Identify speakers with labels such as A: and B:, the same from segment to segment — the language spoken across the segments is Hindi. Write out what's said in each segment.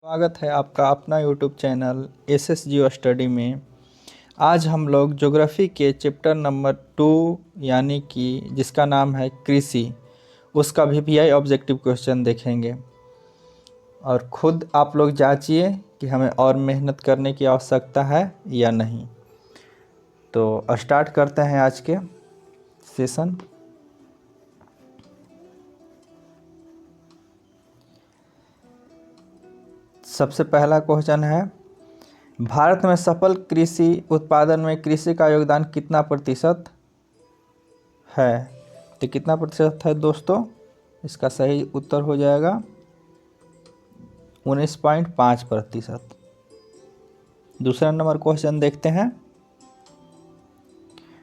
A: स्वागत है आपका अपना YouTube channel S gio study में। आज हम लोग ज्योग्राफी के चैप्टर नंबर 2 यानी कि जिसका नाम है कृषि, उसका वीपीआई ऑब्जेक्टिव क्वेश्चन देखेंगे और ख़ुद आप लोग जांचिए कि हमें और मेहनत करने की आवश्यकता है या नहीं। तो स्टार्ट करते हैं आज के सेशन। सबसे पहला क्वेश्चन है, भारत में सफल कृषि उत्पादन में कृषि का योगदान कितना प्रतिशत है? तो कितना प्रतिशत है दोस्तों? इसका सही उत्तर हो जाएगा 19.5%। दूसरा नंबर क्वेश्चन देखते हैं,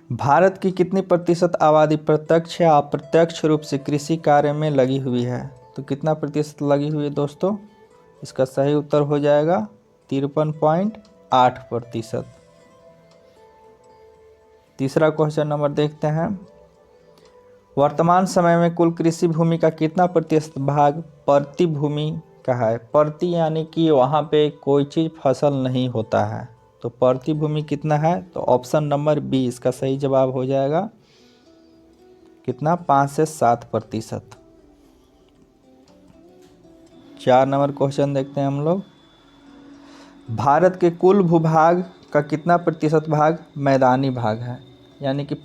A: भारत की कितनी प्रतिशत आबादी प्रत्यक्ष या अप्रत्यक्ष रूप से कृषि कार्य में लगी हुई है? तो कितना प्रतिशत लगी हुई है दोस्तों? इसका सही उत्तर हो जाएगा 53.8%। तीसरा क्वेश्चन नंबर देखते हैं, वर्तमान समय में कुल कृषि भूमि का कितना प्रतिशत भाग परती भूमि का है? परती यानी कि वहाँ पे कोई चीज़ फसल नहीं होता है, तो परती भूमि कितना है? तो ऑप्शन नंबर बी इसका सही जवाब हो जाएगा कितना? 5 से 7%। 4 नंबर क्वेश्चन देखते हैं हम लोग, भारत के कुल भूभाग का कितना प्रतिशत भाग मैदानी भाग है? यानी कि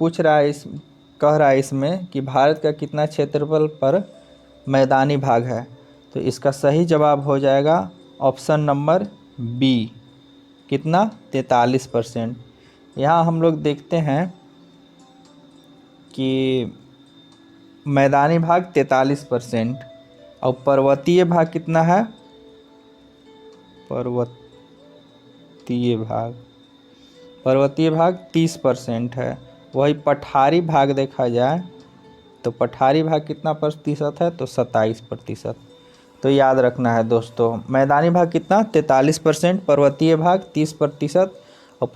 A: कह रहा है इसमें कि भारत का कितना क्षेत्रफल पर मैदानी भाग है? तो इसका सही जवाब हो जाएगा ऑप्शन नंबर बी, कितना? 43%। यहाँ हम लोग देखते हैं कि मैदानी भाग 43% और पर्वतीय भाग कितना है? पर्वतीय भाग 30% है। वही पठारी भाग देखा जाए तो पठारी भाग कितना प्रतिशत है? तो 27%। तो याद रखना है दोस्तों, मैदानी भाग कितना? 43%, पर्वतीय भाग 30% और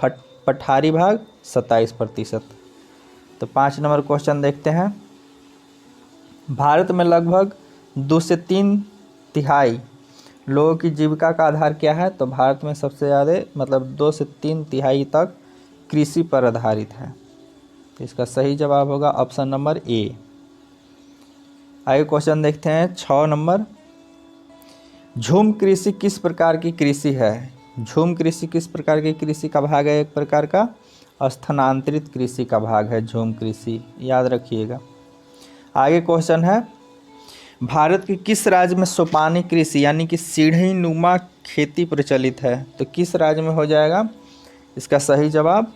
A: पठारी भाग 27%। तो 5 नंबर क्वेश्चन देखते हैं, भारत में लगभग 2 से 3 तिहाई लोगों की जीविका का आधार क्या है? तो भारत में सबसे ज़्यादा मतलब 2 से 3 तिहाई तक कृषि पर आधारित है। तो इसका सही जवाब होगा ऑप्शन नंबर ए। आगे क्वेश्चन देखते हैं 6 नंबर, झूम कृषि किस प्रकार की कृषि है? झूम कृषि किस प्रकार की कृषि का भाग है? एक प्रकार का स्थानांतरित कृषि का भाग है झूम कृषि, याद रखिएगा। आगे क्वेश्चन है, भारत के किस राज्य में सोपानी कृषि यानी कि सीढ़ी नुमा खेती प्रचलित है? तो किस राज्य में हो जाएगा? इसका सही जवाब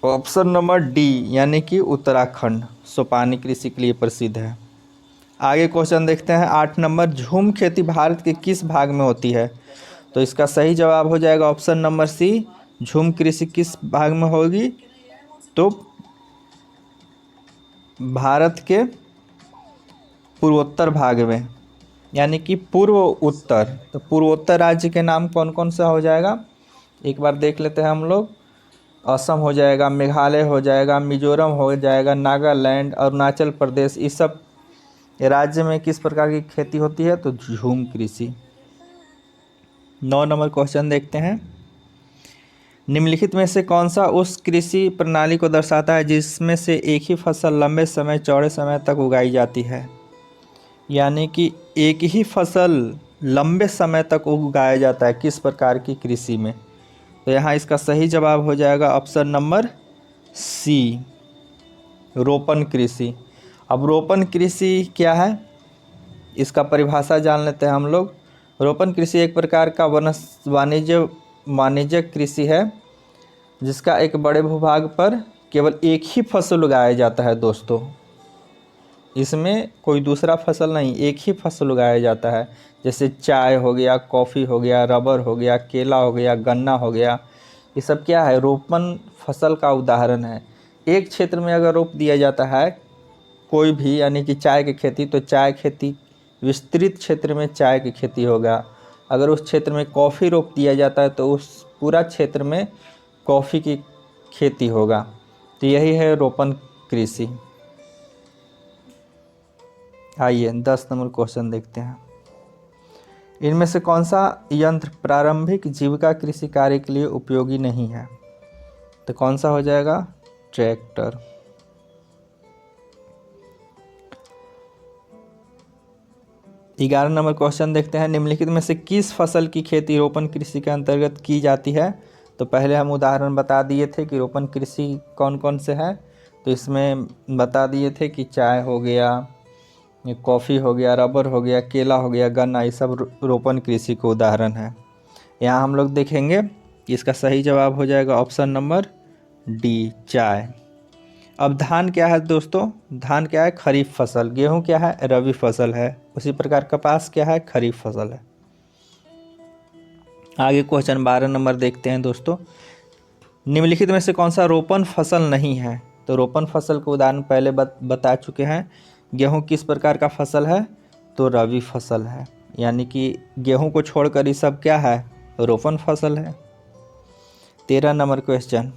A: ऑप्शन नंबर डी यानी कि उत्तराखंड सोपानी कृषि के लिए प्रसिद्ध है। आगे क्वेश्चन देखते हैं 8 नंबर, झूम खेती भारत के किस भाग में होती है? तो इसका सही जवाब हो जाएगा ऑप्शन नंबर सी, झूम कृषि किस भाग में होगी? तो भारत के पूर्वोत्तर भाग में यानी कि पूर्व उत्तर। तो पूर्वोत्तर राज्य के नाम कौन कौन सा हो जाएगा? एक बार देख लेते हैं हम लोग। असम हो जाएगा, मेघालय हो जाएगा, मिजोरम हो जाएगा, नागालैंड, अरुणाचल प्रदेश, इस सब राज्य में किस प्रकार की खेती होती है? तो झूम कृषि। 9 नंबर क्वेश्चन देखते हैं, निम्नलिखित में से कौन सा उस कृषि प्रणाली को दर्शाता है जिसमें से एक ही फसल लंबे समय चौड़े समय तक उगाई जाती है? यानी कि एक ही फसल लंबे समय तक उगाया जाता है, किस प्रकार की कृषि में? तो यहाँ इसका सही जवाब हो जाएगा ऑप्शन नंबर सी, रोपण कृषि। अब रोपण कृषि क्या है, इसका परिभाषा जान लेते हैं हम लोग। रोपण कृषि एक प्रकार का वाणिज्यिक कृषि है जिसका एक बड़े भूभाग पर केवल एक ही फसल उगाया जाता है दोस्तों। इसमें कोई दूसरा फसल नहीं, एक ही फसल उगाया जाता है। जैसे चाय हो गया, कॉफ़ी हो गया, रबर हो गया, केला हो गया, गन्ना हो गया, ये सब क्या है? रोपण फसल का उदाहरण है। एक क्षेत्र में अगर रोप दिया जाता है कोई भी, यानी कि चाय की खेती, तो चाय खेती विस्तृत क्षेत्र में चाय की खेती होगा। अगर उस क्षेत्र में कॉफ़ी रोप दिया जाता है तो उस पूरा क्षेत्र में कॉफ़ी की खेती होगा। तो यही है रोपण कृषि। आइए 10 नंबर क्वेश्चन देखते हैं, इनमें से कौन सा यंत्र प्रारंभिक जीविका कृषि कार्य के लिए उपयोगी नहीं है? तो कौन सा हो जाएगा? ट्रैक्टर। ग्यारह नंबर क्वेश्चन देखते हैं, निम्नलिखित में से किस फसल की खेती रोपण कृषि के अंतर्गत की जाती है? तो पहले हम उदाहरण बता दिए थे कि रोपण कृषि कौन कौन से है। तो इसमें बता दिए थे कि चाय हो गया, कॉफ़ी हो गया, रबर हो गया, केला हो गया, गन्ना, ये सब रोपण कृषि के उदाहरण है। यहाँ हम लोग देखेंगे कि इसका सही जवाब हो जाएगा ऑप्शन नंबर डी, चाय। अब धान क्या है दोस्तों? धान क्या है? खरीफ फसल। गेहूं क्या है? रबी फसल है। उसी प्रकार कपास क्या है? खरीफ फसल है। आगे क्वेश्चन 12 नंबर देखते हैं दोस्तों, निम्नलिखित में से कौन सा रोपण फसल नहीं है? तो रोपण फसल के उदाहरण पहले बता चुके हैं। गेहूं किस प्रकार का फसल है? तो रबी फसल है, यानी कि गेहूं को छोड़कर ये सब क्या है? रोपण फसल है। 13 नंबर क्वेश्चन,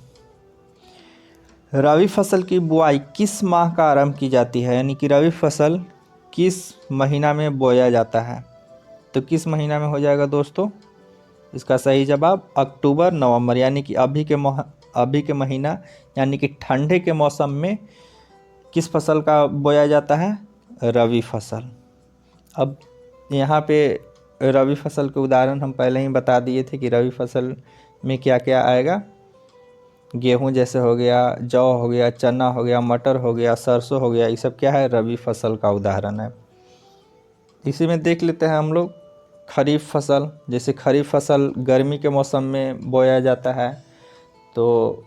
A: रबी फसल की बुआई किस माह का आरंभ की जाती है? यानी कि रबी फसल किस महीना में बोया जाता है? तो किस महीना में हो जाएगा दोस्तों? इसका सही जवाब अक्टूबर नवंबर, यानी कि अभी के महीना यानी कि ठंडे के मौसम में किस फसल का बोया जाता है? रबी फसल। अब यहाँ पे रबी फसल के उदाहरण हम पहले ही बता दिए थे कि रबी फसल में क्या क्या आएगा। गेहूं जैसे हो गया, जौ हो गया, चना हो गया, मटर हो गया, सरसों हो गया, ये सब क्या है? रबी फसल का उदाहरण है। इसी में देख लेते हैं हम लोग खरीफ फसल। जैसे खरीफ फसल गर्मी के मौसम में बोया जाता है। तो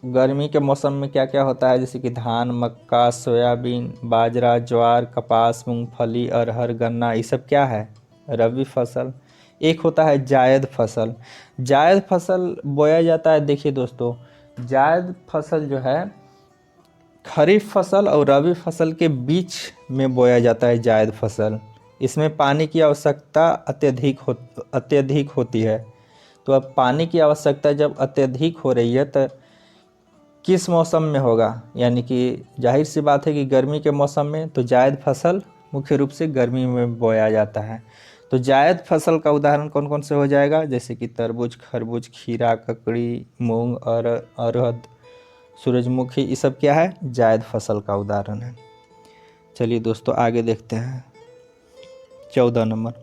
A: गर्मी के मौसम में क्या क्या होता है? जैसे कि धान, मक्का, सोयाबीन, बाजरा, ज्वार, कपास, मूंगफली, अरहर, गन्ना, ये सब क्या है? रबी फसल। एक होता है जायद फसल। जायद फसल बोया जाता है, देखिए दोस्तों, जायद फसल जो है खरीफ फसल और रबी फसल के बीच में बोया जाता है। जायद फसल, इसमें पानी की आवश्यकता अत्यधिक होती है। तो अब पानी की आवश्यकता जब अत्यधिक हो रही है तो किस मौसम में होगा? यानी कि जाहिर सी बात है कि गर्मी के मौसम में। तो जायद फसल मुख्य रूप से गर्मी में बोया जाता है। तो जायद फसल का उदाहरण कौन कौन से हो जाएगा? जैसे कि तरबूज, खरबूज, खीरा, ककड़ी, मूंग और अरहर, सूरजमुखी, ये सब क्या है? जायद फसल का उदाहरण है। चलिए दोस्तों आगे देखते हैं 14 नंबर,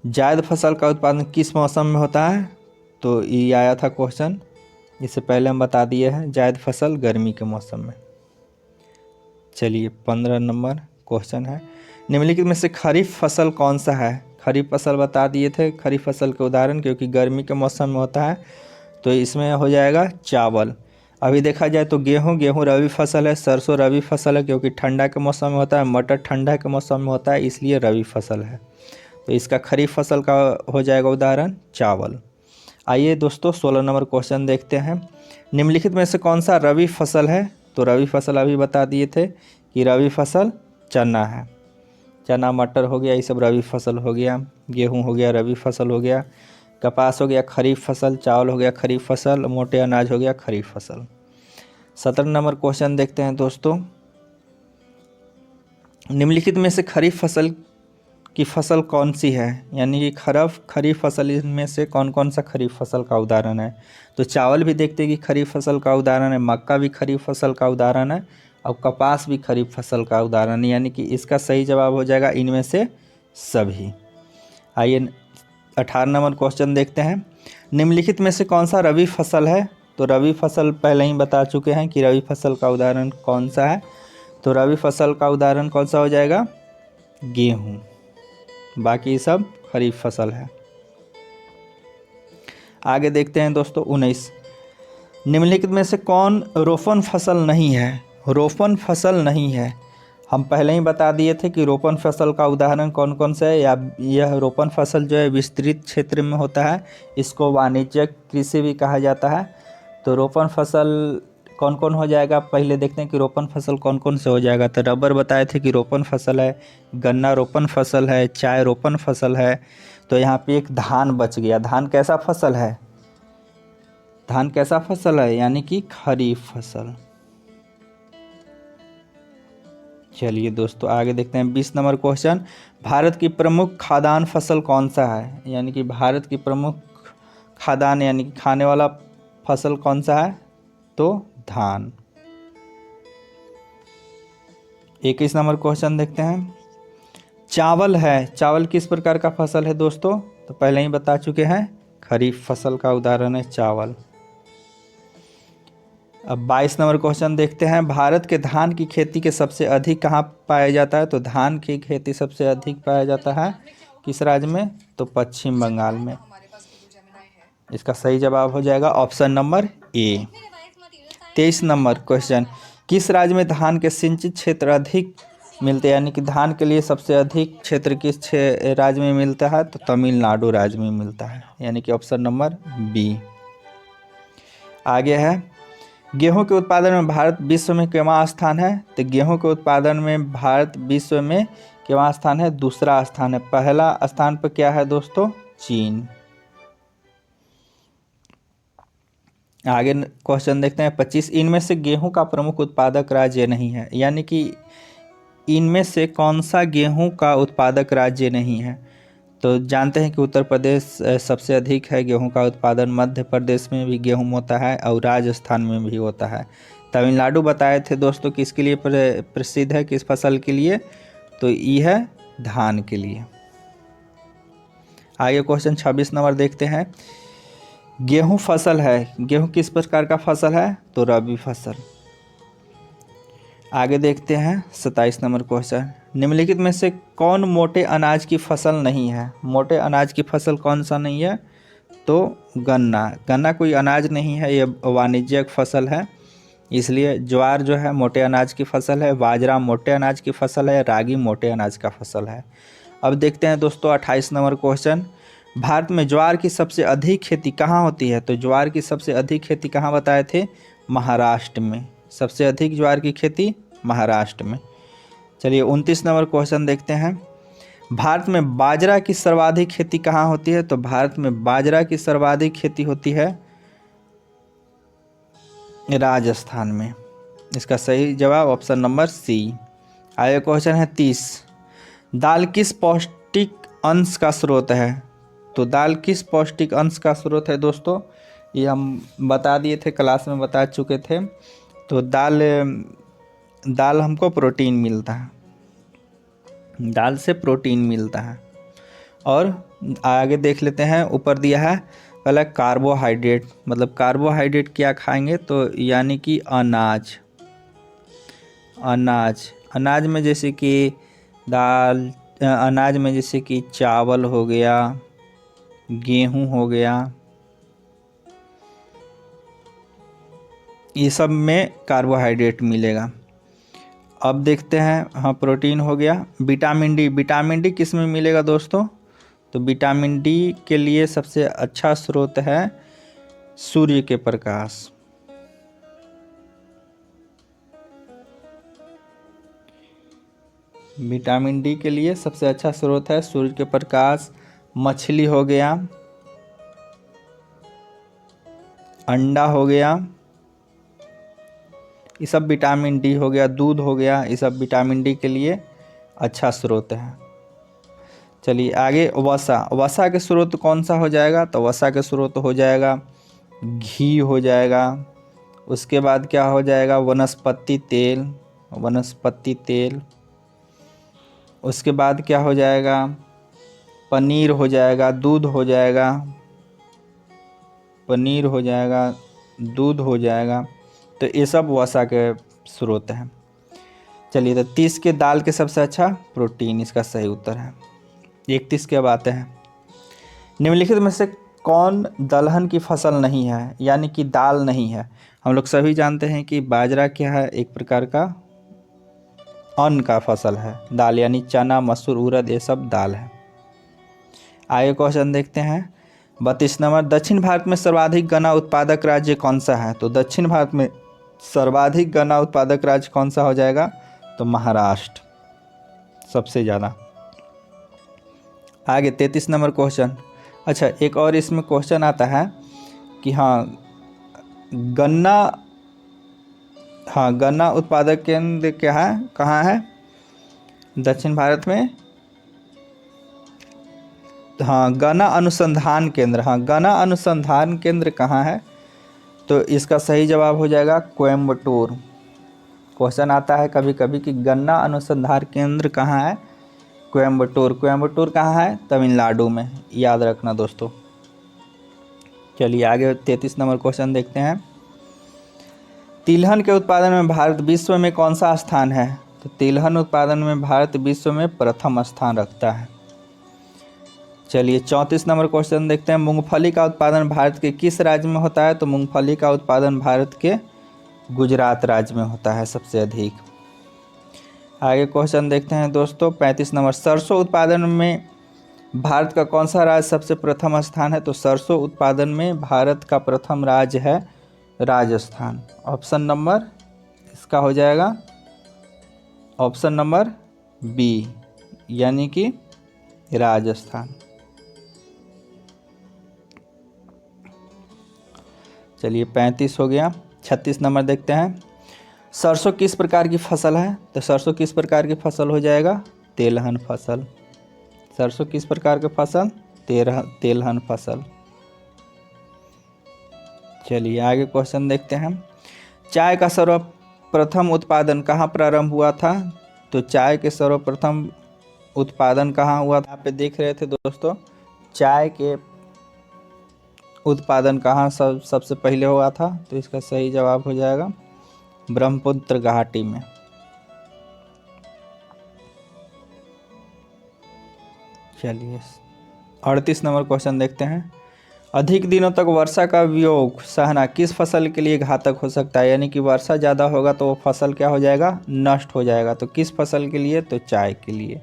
A: जायद फसल का उत्पादन किस मौसम में होता है? तो ये आया था क्वेश्चन, इससे पहले हम बता दिए हैं, जायद फसल गर्मी के मौसम में। चलिए 15 नंबर क्वेश्चन है, निम्नलिखित में से खरीफ फसल कौन सा है? खरीफ फसल बता दिए थे, खरीफ फसल के उदाहरण, क्योंकि गर्मी के मौसम में होता है तो इसमें हो जाएगा चावल। अभी देखा जाए तो गेहूं रबी फसल है, सरसों रबी फसल है क्योंकि ठंडा के मौसम में होता है, मटर ठंडा के मौसम में होता है इसलिए रबी फसल है। तो इसका खरीफ फसल का हो जाएगा उदाहरण चावल। आइए दोस्तों 16 नंबर क्वेश्चन देखते हैं, निम्नलिखित में से कौन सा रबी फसल है? तो रबी फसल अभी बता दिए थे कि रबी फसल चना है। चना, मटर हो गया, ये सब रबी फसल हो गया। गेहूं हो गया, रबी फसल हो गया। कपास हो गया खरीफ फसल, चावल हो गया खरीफ फसल, मोटे अनाज हो गया खरीफ फसल। 17 नंबर क्वेश्चन देखते हैं दोस्तों, निम्नलिखित में से खरीफ फसल की फसल कौन सी है? यानी कि खरीफ फसल इनमें से कौन कौन सा खरीफ फसल का उदाहरण है? तो चावल भी देखते हैं कि खरीफ फसल का उदाहरण है, मक्का भी खरीफ फसल का उदाहरण है और कपास भी खरीफ फसल का उदाहरण है, यानी कि इसका सही जवाब हो जाएगा इनमें से सभी। आइए 18 नंबर क्वेश्चन देखते हैं, निम्नलिखित में से कौन सा रबी फसल है? तो रबी फसल पहले ही बता चुके हैं कि रबी फसल का उदाहरण कौन सा है। तो रबी फसल का उदाहरण कौन सा हो जाएगा? गेहूँ। बाकी सब खरीफ फसल है। आगे देखते हैं दोस्तों 19, निम्नलिखित में से कौन रोपण फसल नहीं है? रोपण फसल नहीं है, हम पहले ही बता दिए थे कि रोपण फसल का उदाहरण कौन कौन सा है। या यह रोपण फसल जो है विस्तृत क्षेत्र में होता है, इसको वाणिज्यिक कृषि भी कहा जाता है। तो रोपण फसल कौन कौन हो जाएगा? पहले देखते हैं कि रोपण फसल कौन कौन से हो जाएगा। तो रबर बताए थे कि रोपण फसल है, गन्ना रोपण फसल है, चाय रोपण फसल है। तो यहाँ पे एक धान बच गया। धान कैसा फसल है? धान कैसा फसल है? यानी कि खरीफ फसल। चलिए दोस्तों आगे देखते हैं 20 नंबर क्वेश्चन। भारत की प्रमुख खाद्यान्न फसल कौन सा है, यानी कि भारत की प्रमुख खाद्यान्न यानी कि खाने वाला फसल कौन सा है, तो धान। 21 नंबर क्वेश्चन देखते हैं। चावल है, चावल किस प्रकार का फसल है दोस्तों, तो पहले ही बता चुके हैं, खरीफ फसल का उदाहरण है चावल। अब 22 नंबर क्वेश्चन देखते हैं। भारत के धान की खेती के सबसे अधिक कहाँ पाया जाता है, तो धान की खेती सबसे अधिक पाया जाता है किस राज्य में, तो पश्चिम बंगाल में। इसका सही जवाब हो जाएगा option number A. 23 number question. किस राज्य में धान के सिंचित क्षेत्र अधिक मिलते हैं, यानी कि धान के लिए सबसे अधिक क्षेत्र किस राज्य में मिलता है, तो तमिलनाडु राज्य में मिलता है, यानी कि ऑप्शन नंबर बी। आगे है, गेहूं के उत्पादन में भारत विश्व में कितना स्थान है, तो गेहूं के उत्पादन में भारत विश्व में कितना स्थान है, दूसरा स्थान है। पहला स्थान पर क्या है दोस्तों, चीन। आगे क्वेश्चन देखते हैं 25। इनमें से गेहूं का प्रमुख उत्पादक राज्य नहीं है, यानी कि इनमें से कौन सा गेहूं का उत्पादक राज्य नहीं है, तो जानते हैं कि उत्तर प्रदेश सबसे अधिक है गेहूं का उत्पादन, मध्य प्रदेश में भी गेहूं होता है और राजस्थान में भी होता है। तमिलनाडु बताए थे दोस्तों किसके लिए प्रसिद्ध है, किस फसल के लिए, तो ये है धान के लिए। आगे क्वेश्चन 26 नंबर देखते हैं। गेहूं फसल है, गेहूं किस प्रकार का फसल है, तो रबी फसल। आगे देखते हैं 27 नंबर क्वेश्चन। निम्नलिखित में से कौन मोटे अनाज की फसल नहीं है, मोटे अनाज की फसल कौन सा नहीं है, तो गन्ना। गन्ना कोई अनाज नहीं है, ये वाणिज्यिक फसल है, इसलिए ज्वार जो है मोटे अनाज की फसल है, बाजरा मोटे अनाज की फसल है, रागी मोटे अनाज का फसल है। अब देखते हैं दोस्तों 28 नंबर क्वेश्चन। भारत में ज्वार की सबसे अधिक खेती कहाँ होती है, तो ज्वार की सबसे अधिक खेती कहाँ बताए थे, महाराष्ट्र में। सबसे अधिक ज्वार की खेती महाराष्ट्र में। चलिए 29 नंबर क्वेश्चन देखते हैं। भारत में बाजरा की सर्वाधिक खेती कहाँ होती है, तो भारत में बाजरा की सर्वाधिक खेती होती है राजस्थान में। इसका सही जवाब ऑप्शन नंबर सी। आगे क्वेश्चन है 30। दाल किस पौष्टिक अंश का स्रोत है, तो दाल किस पौष्टिक अंश का स्रोत है दोस्तों, ये हम बता दिए थे, क्लास में बता चुके थे। तो दाल हमको प्रोटीन मिलता है, दाल से प्रोटीन मिलता है। और आगे देख लेते हैं, ऊपर दिया है पहला कार्बोहाइड्रेट, मतलब कार्बोहाइड्रेट क्या खाएंगे, तो यानी कि अनाज। अनाज में जैसे कि दाल, अनाज में जैसे कि चावल हो गया, गेहूं हो गया, ये सब में कार्बोहाइड्रेट मिलेगा। अब देखते हैं, हाँ प्रोटीन हो गया। विटामिन डी, विटामिन डी किस में मिलेगा दोस्तों, तो विटामिन डी के लिए सबसे अच्छा स्रोत है सूर्य के प्रकाश। विटामिन डी के लिए सबसे अच्छा स्रोत है सूर्य के प्रकाश। मछली हो गया, अंडा हो गया, ये सब विटामिन डी हो गया, दूध हो गया, ये सब विटामिन डी के लिए अच्छा स्रोत है। चलिए आगे वसा, वसा के स्रोत कौन सा हो जाएगा, तो वसा के स्रोत हो जाएगा घी हो जाएगा। उसके बाद क्या हो जाएगा, वनस्पति तेल, वनस्पति तेल। उसके बाद क्या हो जाएगा, पनीर हो जाएगा, दूध हो जाएगा, पनीर हो जाएगा, दूध हो जाएगा। तो ये सब वसा के स्रोत हैं। चलिए तो 30 के दाल के सबसे अच्छा प्रोटीन, इसका सही उत्तर है। 31 के अब आते हैं। निम्नलिखित में से कौन दलहन की फसल नहीं है, यानी कि दाल नहीं है। हम लोग सभी जानते हैं कि बाजरा क्या है, एक प्रकार का अन्न का फसल है। दाल यानी चना, मसूर, उड़द, ये सब दाल है। आगे क्वेश्चन देखते हैं 32 नंबर। दक्षिण भारत में सर्वाधिक गन्ना उत्पादक राज्य कौन सा है, तो दक्षिण भारत में सर्वाधिक गन्ना उत्पादक राज्य कौन सा हो जाएगा, तो महाराष्ट्र सबसे ज़्यादा। आगे 33 नंबर क्वेश्चन। अच्छा एक और इसमें क्वेश्चन आता है कि गन्ना उत्पादक केंद्र क्या है, कहाँ है, दक्षिण भारत में, हाँ गन्ना अनुसंधान केंद्र, हाँ गन्ना अनुसंधान केंद्र कहाँ है? तो इसका सही जवाब हो जाएगा कोयम्बटूर। क्वेश्चन आता है कभी कभी कि गन्ना अनुसंधान केंद्र कहाँ है? कोयम्बटूर। कोयम्बटूर कहाँ है? तमिलनाडु में, याद रखना दोस्तों। चलिए आगे 33 नंबर क्वेश्चन देखते हैं। तिलहन के उत्पादन में भारत विश्व में कौन सा स्थान है? तो तिलहन उत्पादन में भारत विश्व में प्रथम स्थान रखता है। चलिए 34 नंबर क्वेश्चन देखते हैं। मूंगफली का उत्पादन भारत के किस राज्य में होता है? तो मूंगफली का उत्पादन भारत के गुजरात राज्य में होता है सबसे अधिक। आगे क्वेश्चन देखते हैं दोस्तों 35 नंबर। सरसों उत्पादन में भारत का कौन सा राज्य सबसे प्रथम स्थान है? तो सरसों उत्पादन में भारत का प्रथम राज्य है राजस्थान। ऑप्शन नंबर इसका हो जाएगा ऑप्शन नंबर बी, यानी कि राजस्थान। चलिए 35 हो गया। 36 नंबर देखते हैं। सरसों किस प्रकार की फसल है? तो सरसों किस प्रकार की फसल हो जाएगा? तेलहन फसल। सरसों किस प्रकार की फसल? तेलहन फसल। चलिए आगे क्वेश्चन देखते हैं। चाय का सर्वप्रथम उत्पादन कहाँ प्रारंभ हुआ था? तो चाय के सर्वप्रथम उत्पादन कहाँ हुआ था? यहाँ पे देख रहे थे दोस्तों, चाय के उत्पादन कहाँ सबसे पहले हुआ था? तो इसका सही जवाब हो जाएगा ब्रह्मपुत्र घाटी में। चलिए 38 नंबर क्वेश्चन देखते हैं। अधिक दिनों तक वर्षा का वियोग सहना किस फसल के लिए घातक हो सकता है? यानी कि वर्षा ज़्यादा होगा तो वो फसल क्या हो जाएगा? नष्ट हो जाएगा। तो किस फसल के लिए? तो चाय के लिए।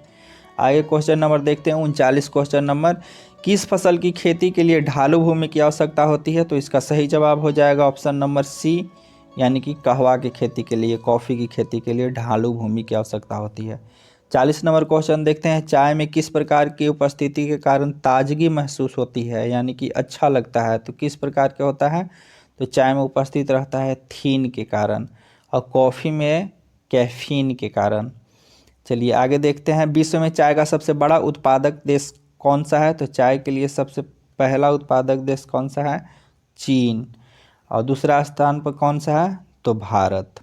A: आगे क्वेश्चन नंबर देखते हैं 39 क्वेश्चन नंबर। किस फसल की खेती के लिए ढालू भूमि की आवश्यकता होती है? तो इसका सही जवाब हो जाएगा ऑप्शन नंबर सी, यानी कि कहवा की खेती के लिए, कॉफ़ी की खेती के लिए ढालू भूमि की आवश्यकता होती है। 40 नंबर क्वेश्चन देखते हैं। चाय में किस प्रकार की उपस्थिति के कारण ताजगी महसूस होती है, यानी कि अच्छा लगता है? तो किस प्रकार के होता है? तो चाय में उपस्थित रहता है थीन के कारण, और कॉफ़ी में कैफीन के कारण। चलिए आगे देखते हैं। विश्व में चाय का सबसे बड़ा उत्पादक देश कौन सा है? तो चाय के लिए सबसे पहला उत्पादक देश कौन सा है? चीन। और दूसरा स्थान पर कौन सा है? तो भारत।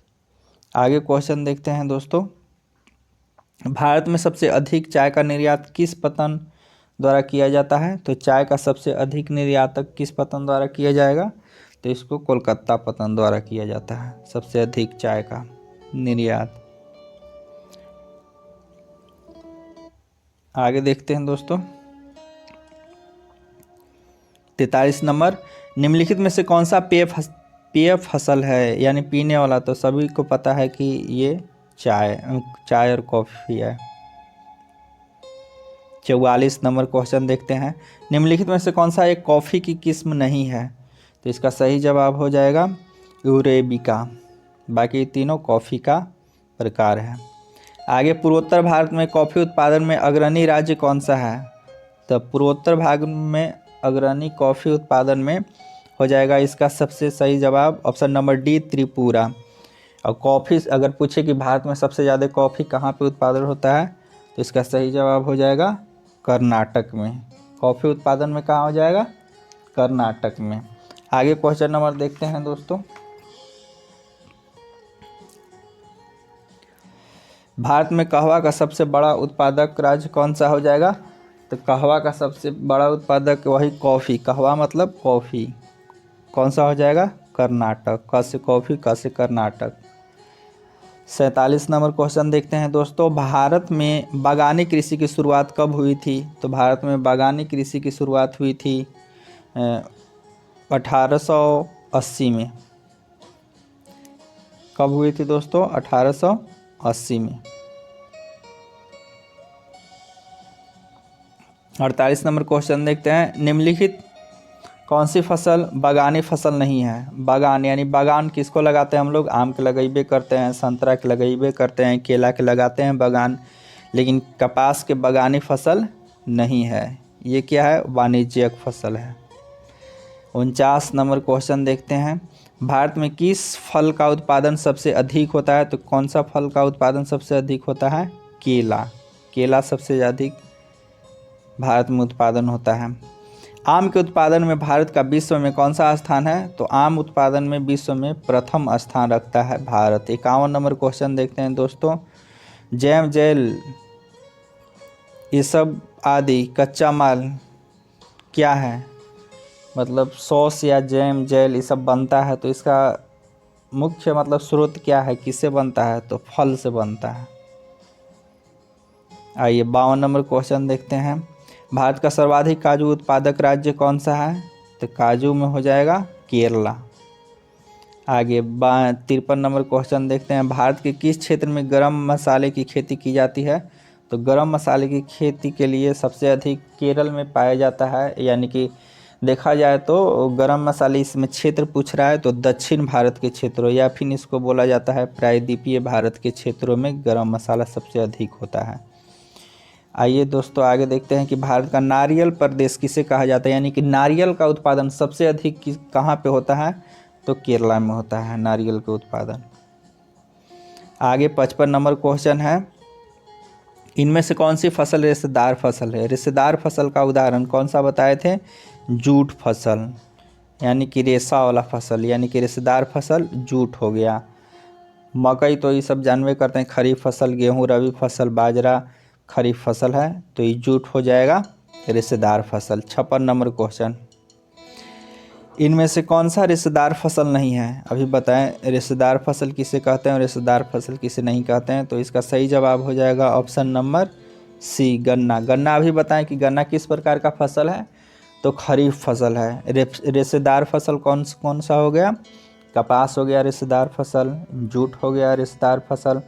A: आगे क्वेश्चन देखते हैं दोस्तों। भारत में सबसे अधिक चाय का निर्यात किस पतन द्वारा किया जाता है? तो चाय का सबसे अधिक निर्यातक किस पतन द्वारा किया जाएगा? तो इसको कोलकाता पतन द्वारा किया जाता है सबसे अधिक चाय का निर्यात। आगे देखते हैं दोस्तों 43 नंबर। निम्नलिखित में से कौन सा पेय फसल है, यानी पीने वाला? तो सभी को पता है कि ये चाय और कॉफ़ी है। 44 नंबर क्वेश्चन देखते हैं। निम्नलिखित में से कौन सा एक कॉफ़ी की किस्म नहीं है? तो इसका सही जवाब हो जाएगा यूरेबिका। बाकी तीनों कॉफ़ी का प्रकार है। आगे पूर्वोत्तर भारत में कॉफ़ी उत्पादन में अग्रणी राज्य कौन सा है? तो पूर्वोत्तर भाग में अग्रणी कॉफ़ी उत्पादन में हो जाएगा इसका सबसे सही जवाब ऑप्शन नंबर डी, त्रिपुरा। और कॉफ़ी अगर पूछे कि भारत में सबसे ज़्यादा कॉफ़ी कहाँ पे उत्पादन होता है, तो इसका सही जवाब हो जाएगा कर्नाटक में। कॉफ़ी उत्पादन में कहाँ हो जाएगा? कर्नाटक में। आगे क्वेश्चन नंबर देखते हैं दोस्तों। भारत में कहवा का सबसे बड़ा उत्पादक राज्य कौन सा हो जाएगा? तो कहवा का सबसे बड़ा उत्पादक वही कॉफ़ी, कहवा मतलब कॉफ़ी, कौन सा हो जाएगा? कर्नाटक। क से कॉफ़ी, क से कर्नाटक। 47 नंबर क्वेश्चन देखते हैं दोस्तों। भारत में बागानी कृषि की शुरुआत कब हुई थी? तो भारत में बागानी कृषि की शुरुआत हुई थी 1880 में। कब हुई थी दोस्तों? 1880 में। 48 नंबर क्वेश्चन देखते हैं। निम्नलिखित कौन सी फसल बागानी फसल नहीं है? बागान यानी बागान किसको लगाते हैं हम लोग? आम के लगेबे करते हैं, संतरा के लगेबे करते हैं, केला के लगाते हैं बागान, लेकिन कपास के बागानी फसल नहीं है। ये क्या है? वाणिज्यिक फसल है। 49 नंबर क्वेश्चन देखते हैं। भारत में किस फल का उत्पादन सबसे अधिक होता है? तो कौन सा फल का उत्पादन सबसे अधिक होता है? केला। केला सबसे अधिक भारत में उत्पादन होता है। आम के उत्पादन में भारत का विश्व में कौन सा स्थान है? तो आम उत्पादन में विश्व में प्रथम स्थान रखता है भारत। 51 नंबर क्वेश्चन देखते हैं दोस्तों। जैम, जेल, ये सब आदि कच्चा माल क्या है? मतलब सॉस या जैम, जेल ये सब बनता है, तो इसका मुख्य मतलब स्रोत क्या है, किससे बनता है? तो फल से बनता है। आइए 52 नंबर क्वेश्चन देखते हैं। भारत का सर्वाधिक काजू उत्पादक राज्य कौन सा है? तो काजू में हो जाएगा केरला। आगे 53 नंबर क्वेश्चन देखते हैं। भारत के किस क्षेत्र में गरम मसाले की खेती की जाती है? तो गरम मसाले की खेती के लिए सबसे अधिक केरल में पाया जाता है, यानी कि देखा जाए तो गरम मसाले इसमें क्षेत्र पूछ रहा है तो दक्षिण भारत के क्षेत्रों या फिर इसको बोला जाता है प्रायद्वीपीय भारत के क्षेत्रों में गरम मसाला सबसे अधिक होता है। आइए दोस्तों आगे देखते हैं कि भारत का नारियल प्रदेश किसे कहा जाता है, यानी कि नारियल का उत्पादन सबसे अधिक कहाँ पे होता है? तो केरला में होता है नारियल का उत्पादन। आगे 55 नंबर क्वेश्चन है। इनमें से कौन सी फसल रेशेदार फसल है? रेशेदार फसल का उदाहरण कौन सा बताए थे? जूट फसल, यानी कि रेशा वाला फसल, यानी कि रेशेदार फसल जूट हो गया। मकई तो ये सब जानवे करते हैं, खरीफ फसल, गेहूँ रबी फसल, बाजरा खरीफ फसल है, तो ये जूट हो जाएगा रेशेदार फसल। 56 नंबर क्वेश्चन। इनमें से कौन सा रेशेदार फसल नहीं है? अभी बताएं रेशेदार फसल किसे कहते हैं और रेशेदार फसल किसे नहीं कहते हैं? तो इसका सही जवाब हो जाएगा ऑप्शन नंबर सी, गन्ना। गन्ना अभी बताएं कि गन्ना किस प्रकार का फसल है? तो खरीफ फसल है। रेशेदार फसल कौन सा हो गया? कपास हो गया रेशेदार फसल, जूट हो गया रेशेदार फसल,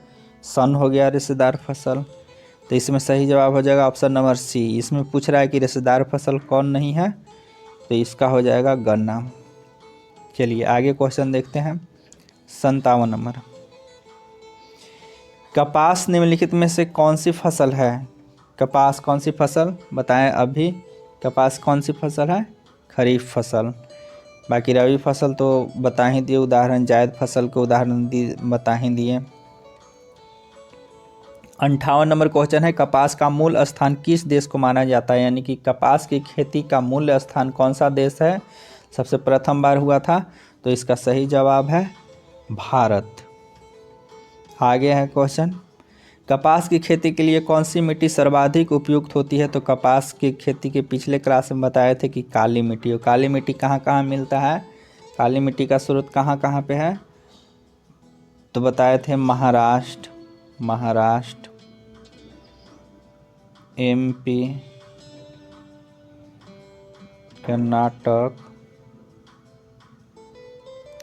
A: सन हो गया रेशेदार फसल। तो इसमें सही जवाब हो जाएगा ऑप्शन नंबर सी। इसमें पूछ रहा है कि रेशेदार फसल कौन नहीं है, तो इसका हो जाएगा गन्ना। चलिए आगे क्वेश्चन देखते हैं। 57 नंबर। कपास निम्नलिखित में से कौन सी फसल है? कपास कौन सी फसल बताएं अभी? कपास कौन सी फसल है? खरीफ फसल। बाकी रबी फसल तो बता ही दिए, उदाहरण जायद फसल के उदाहरण बता ही दिए। 58 नंबर क्वेश्चन है। कपास का मूल स्थान किस देश को माना जाता है, यानी कि कपास की खेती का मूल स्थान कौन सा देश है सबसे प्रथम बार हुआ था? तो इसका सही जवाब है भारत। आगे है क्वेश्चन। कपास की खेती के लिए कौन सी मिट्टी सर्वाधिक उपयुक्त होती है? तो कपास की खेती के पिछले क्लास में बताए थे कि काली मिट्टी। और काली मिट्टी कहाँ कहाँ मिलता है? काली मिट्टी का स्रोत कहाँ कहाँ पे है? तो बताए थे महाराष्ट्र, MP, कर्नाटक,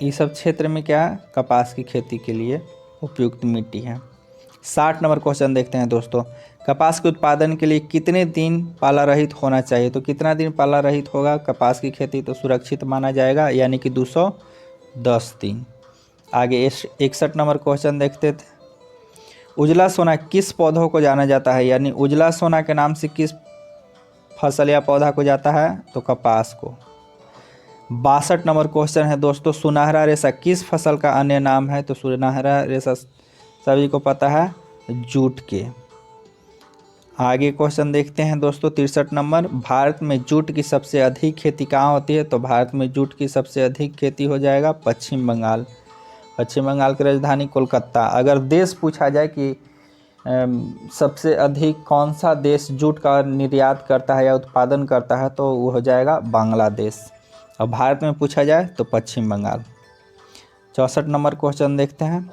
A: ये सब क्षेत्र में क्या कपास की खेती के लिए उपयुक्त मिट्टी है। 60 नंबर क्वेश्चन देखते हैं दोस्तों। कपास के उत्पादन के लिए कितने दिन पाला रहित होना चाहिए? तो कितना दिन पाला रहित होगा कपास की खेती तो सुरक्षित माना जाएगा, यानी कि 210 दिन। आगे 61 नंबर क्वेश्चन देखते थे। उजला सोना किस पौधों को जाना जाता है, यानी उजला सोना के नाम से किस फसल या पौधा को जाता है? तो कपास को। 62 नंबर क्वेश्चन है दोस्तों। सुनहरा रेशा किस फसल का अन्य नाम है? तो सुनहरा रेशा सभी को पता है जूट के। आगे क्वेश्चन देखते हैं दोस्तों 63 नंबर। भारत में जूट की सबसे अधिक खेती कहाँ होती है? तो भारत में जूट की सबसे अधिक खेती हो जाएगा पश्चिम बंगाल। पश्चिम बंगाल की राजधानी कोलकाता। अगर देश पूछा जाए कि सबसे अधिक कौन सा देश जूट का निर्यात करता है या उत्पादन करता है, तो वो हो जाएगा बांग्लादेश। और भारत में पूछा जाए तो पश्चिम बंगाल। 64 नंबर क्वेश्चन देखते हैं।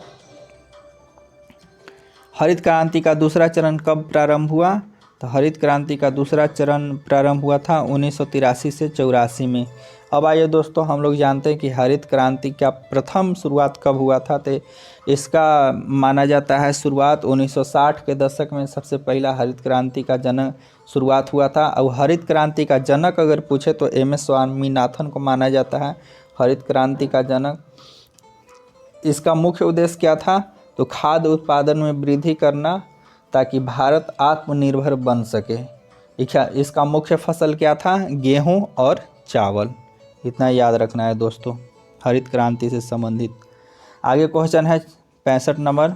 A: हरित क्रांति का दूसरा चरण कब प्रारंभ हुआ? तो हरित क्रांति का दूसरा चरण प्रारंभ हुआ था 1983 से 84 में। अब आइए दोस्तों हम लोग जानते हैं कि हरित क्रांति का प्रथम शुरुआत कब हुआ था। तो इसका माना जाता है शुरुआत 1960 के दशक में सबसे पहला हरित क्रांति का जनक शुरुआत हुआ था। और हरित क्रांति का जनक अगर पूछे तो MS स्वामीनाथन को माना जाता है हरित क्रांति का जनक। इसका मुख्य उद्देश्य क्या था? तो खाद्य उत्पादन में वृद्धि करना ताकि भारत आत्मनिर्भर बन सके। इसका मुख्य फसल क्या था? गेहूं और चावल। इतना याद रखना है दोस्तों हरित क्रांति से संबंधित। आगे क्वेश्चन है 65 नंबर।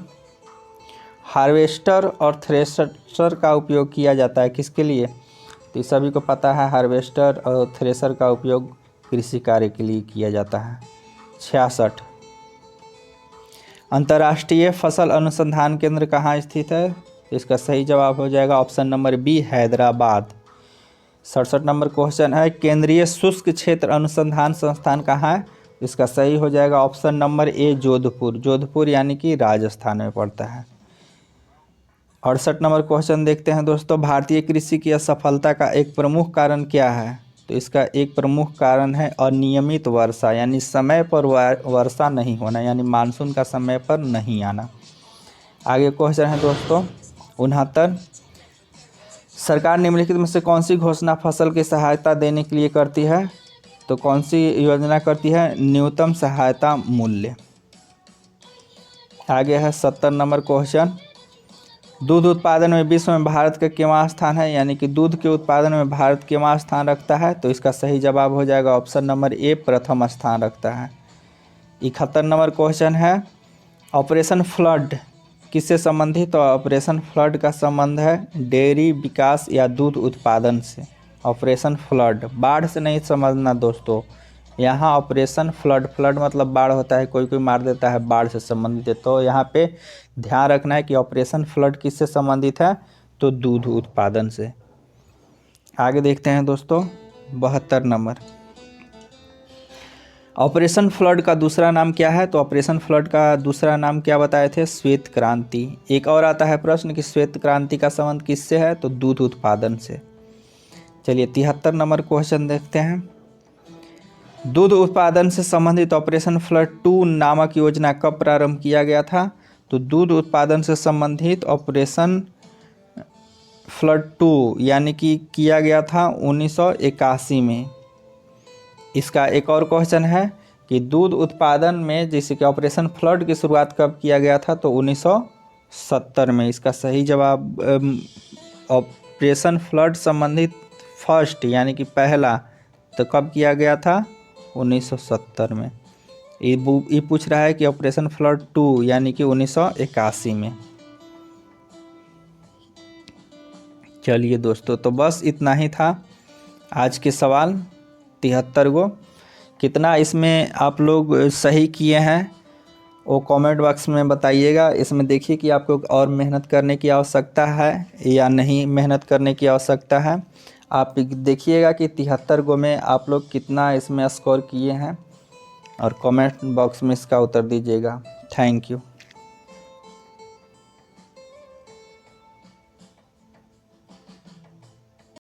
A: हार्वेस्टर और थ्रेशर का उपयोग किया जाता है किसके लिए? तो सभी को पता है हार्वेस्टर और थ्रेशर का उपयोग कृषि कार्य के लिए किया जाता है। 66 अंतर्राष्ट्रीय फसल अनुसंधान केंद्र कहाँ स्थित है? इसका सही जवाब हो जाएगा ऑप्शन नंबर बी, हैदराबाद। 67 नंबर क्वेश्चन है, केंद्रीय शुष्क क्षेत्र अनुसंधान संस्थान कहाँ है? इसका सही हो जाएगा option number A, Jodhpur. Jodhpur यानी कि राजस्थान में पड़ता है। 68 नंबर क्वेश्चन देखते हैं दोस्तों, भारतीय कृषि की असफलता का एक प्रमुख कारण क्या है? तो इसका एक प्रमुख कारण है अनियमित वर्षा, यानी समय पर वर्षा नहीं होना, यानी मानसून का समय पर नहीं आना। आगे क्वेश्चन है दोस्तों 69, सरकार निम्नलिखित में से कौन सी घोषणा फसल की सहायता देने के लिए करती है? तो कौन सी योजना करती है? न्यूनतम सहायता मूल्य। आगे है 70 नंबर क्वेश्चन, दूध उत्पादन में विश्व में भारत का कितना स्थान है? यानी कि दूध के उत्पादन में भारत कितना स्थान रखता है? तो इसका सही जवाब हो जाएगा ऑप्शन नंबर ए, प्रथम स्थान रखता है। 71 नंबर क्वेश्चन है, ऑपरेशन फ्लड किससे संबंधित? तो ऑपरेशन फ्लड का संबंध है डेयरी विकास या दूध उत्पादन से। ऑपरेशन फ्लड, बाढ़ से नहीं समझना दोस्तों, यहाँ ऑपरेशन फ्लड, फ्लड मतलब बाढ़ होता है, कोई कोई मार देता है, बाढ़ से संबंधित है। तो यहाँ पे ध्यान रखना है कि ऑपरेशन फ्लड किससे संबंधित है? तो दूध उत्पादन से। आगे देखते हैं दोस्तों 72 नंबर, ऑपरेशन फ्लड का दूसरा नाम क्या है? तो ऑपरेशन फ्लड का दूसरा नाम क्या बताए थे? श्वेत क्रांति। एक और आता है प्रश्न कि श्वेत क्रांति का संबंध किससे है? तो दूध उत्पादन से। चलिए 73 नंबर क्वेश्चन देखते हैं, दूध उत्पादन से संबंधित ऑपरेशन फ्लड 2 नामक योजना कब प्रारंभ किया गया था? तो दूध उत्पादन से संबंधित ऑपरेशन फ्लड 2 यानी कि किया गया था 1981 में। इसका एक और क्वेश्चन है कि दूध उत्पादन में जैसे कि ऑपरेशन फ्लड की शुरुआत कब किया गया था? तो 1970 में। इसका सही जवाब ऑपरेशन फ्लड संबंधित फर्स्ट यानी कि पहला तो कब किया गया था? 1970 में। ये पूछ रहा है कि ऑपरेशन फ्लड 2 यानी कि 1981 में। चलिए दोस्तों, तो बस इतना ही था आज के सवाल 73 गो। कितना इसमें आप लोग सही किए हैं वो कमेंट बॉक्स में बताइएगा। इसमें देखिए कि आपको और मेहनत करने की आवश्यकता है या नहीं मेहनत करने की आवश्यकता है। आप देखिएगा कि 73 गो में आप लोग कितना इसमें स्कोर किए हैं और कमेंट बॉक्स में इसका उत्तर दीजिएगा। Thank you.